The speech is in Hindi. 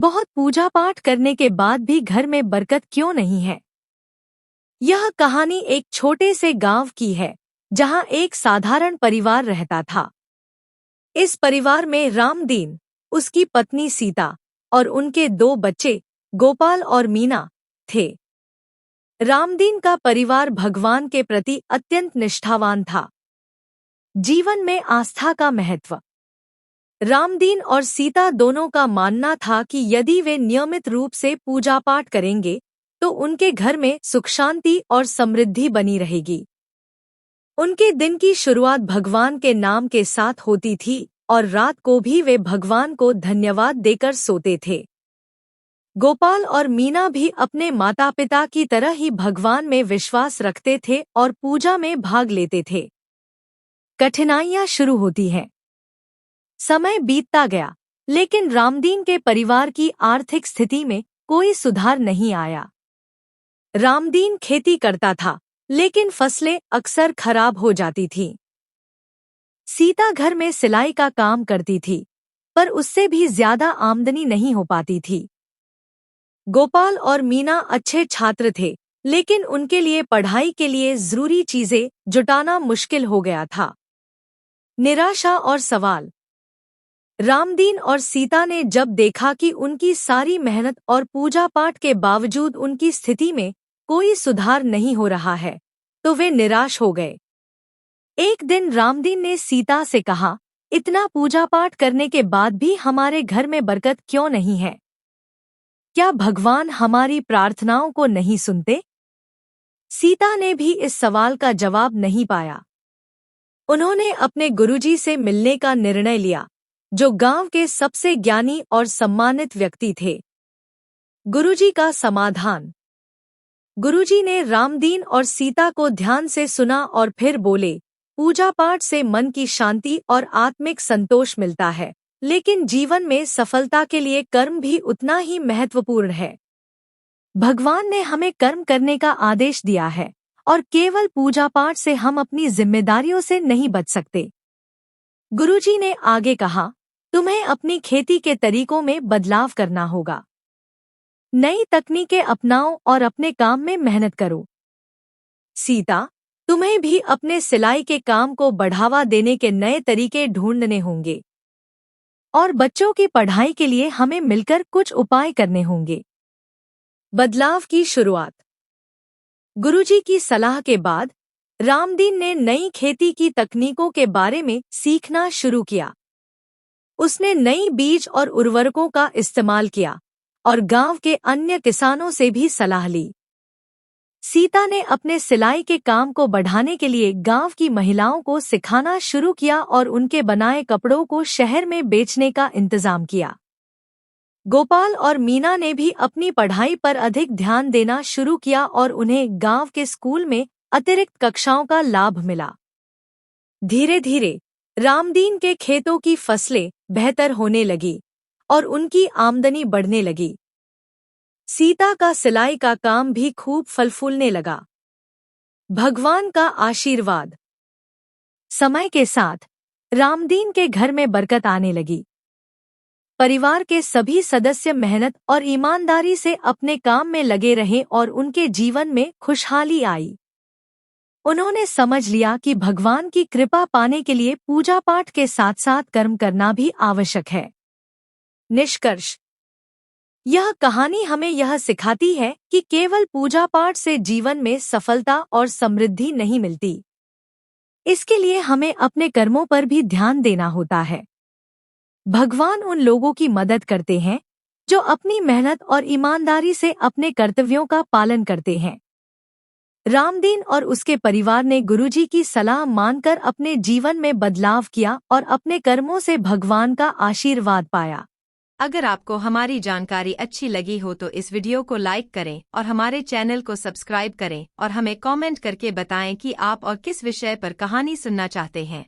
बहुत पूजा पाठ करने के बाद भी घर में बरकत क्यों नहीं है। यह कहानी एक छोटे से गांव की है जहां एक साधारण परिवार रहता था। इस परिवार में रामदीन, उसकी पत्नी सीता और उनके 2 बच्चे गोपाल और मीना थे। रामदीन का परिवार भगवान के प्रति अत्यंत निष्ठावान था। जीवन में आस्था का महत्व। रामदीन और सीता दोनों का मानना था कि यदि वे नियमित रूप से पूजा पाठ करेंगे तो उनके घर में सुख शांति और समृद्धि बनी रहेगी। उनके दिन की शुरुआत भगवान के नाम के साथ होती थी और रात को भी वे भगवान को धन्यवाद देकर सोते थे। गोपाल और मीना भी अपने माता पिता की तरह ही भगवान में विश्वास रखते थे और पूजा में भाग लेते थे। कठिनाइयां शुरू होती हैं। समय बीतता गया, लेकिन रामदीन के परिवार की आर्थिक स्थिति में कोई सुधार नहीं आया। रामदीन खेती करता था, लेकिन फसलें अक्सर खराब हो जाती थीं। सीता घर में सिलाई का काम करती थी, पर उससे भी ज्यादा आमदनी नहीं हो पाती थी। गोपाल और मीना अच्छे छात्र थे, लेकिन उनके लिए पढ़ाई के लिए जरूरी चीजें जुटाना मुश्किल हो गया था। निराशा और सवाल। रामदीन और सीता ने जब देखा कि उनकी सारी मेहनत और पूजा पाठ के बावजूद उनकी स्थिति में कोई सुधार नहीं हो रहा है, तो वे निराश हो गए। एक दिन रामदीन ने सीता से कहा, इतना पूजा पाठ करने के बाद भी हमारे घर में बरकत क्यों नहीं है? क्या भगवान हमारी प्रार्थनाओं को नहीं सुनते? सीता ने भी इस सवाल का जवाब नहीं पाया। उन्होंने अपने गुरुजी से मिलने का निर्णय लिया, जो गांव के सबसे ज्ञानी और सम्मानित व्यक्ति थे। गुरुजी का समाधान। गुरुजी ने रामदीन और सीता को ध्यान से सुना और फिर बोले, पूजा पाठ से मन की शांति और आत्मिक संतोष मिलता है, लेकिन जीवन में सफलता के लिए कर्म भी उतना ही महत्वपूर्ण है। भगवान ने हमें कर्म करने का आदेश दिया है और केवल पूजा पाठ से हम अपनी जिम्मेदारियों से नहीं बच सकते। गुरुजी ने आगे कहा, तुम्हें अपनी खेती के तरीकों में बदलाव करना होगा। नई तकनीकें अपनाओ और अपने काम में मेहनत करो। सीता, तुम्हें भी अपने सिलाई के काम को बढ़ावा देने के नए तरीके ढूंढने होंगे। और बच्चों की पढ़ाई के लिए हमें मिलकर कुछ उपाय करने होंगे। बदलाव की शुरुआत। गुरुजी की सलाह के बाद रामदीन ने नई खेती की तकनीकों के बारे में सीखना शुरू किया। उसने नई बीज और उर्वरकों का इस्तेमाल किया और गांव के अन्य किसानों से भी सलाह ली। सीता ने अपने सिलाई के काम को बढ़ाने के लिए गांव की महिलाओं को सिखाना शुरू किया और उनके बनाए कपड़ों को शहर में बेचने का इंतजाम किया। गोपाल और मीना ने भी अपनी पढ़ाई पर अधिक ध्यान देना शुरू किया और उन्हें गांव के स्कूल में अतिरिक्त कक्षाओं का लाभ मिला। धीरे धीरे रामदीन के खेतों की फसलें बेहतर होने लगी और उनकी आमदनी बढ़ने लगी। सीता का सिलाई का काम भी खूब फल फूलने लगा। भगवान का आशीर्वाद। समय के साथ रामदीन के घर में बरकत आने लगी। परिवार के सभी सदस्य मेहनत और ईमानदारी से अपने काम में लगे रहे और उनके जीवन में खुशहाली आई। उन्होंने समझ लिया कि भगवान की कृपा पाने के लिए पूजा पाठ के साथ साथ कर्म करना भी आवश्यक है। निष्कर्ष। यह कहानी हमें यह सिखाती है कि केवल पूजा पाठ से जीवन में सफलता और समृद्धि नहीं मिलती। इसके लिए हमें अपने कर्मों पर भी ध्यान देना होता है। भगवान उन लोगों की मदद करते हैं जो अपनी मेहनत और ईमानदारी से अपने कर्तव्यों का पालन करते हैं। रामदीन और उसके परिवार ने गुरुजी की सलाह मानकर अपने जीवन में बदलाव किया और अपने कर्मों से भगवान का आशीर्वाद पाया। अगर आपको हमारी जानकारी अच्छी लगी हो तो इस वीडियो को लाइक करें और हमारे चैनल को सब्सक्राइब करें और हमें कमेंट करके बताएं कि आप और किस विषय पर कहानी सुनना चाहते हैं।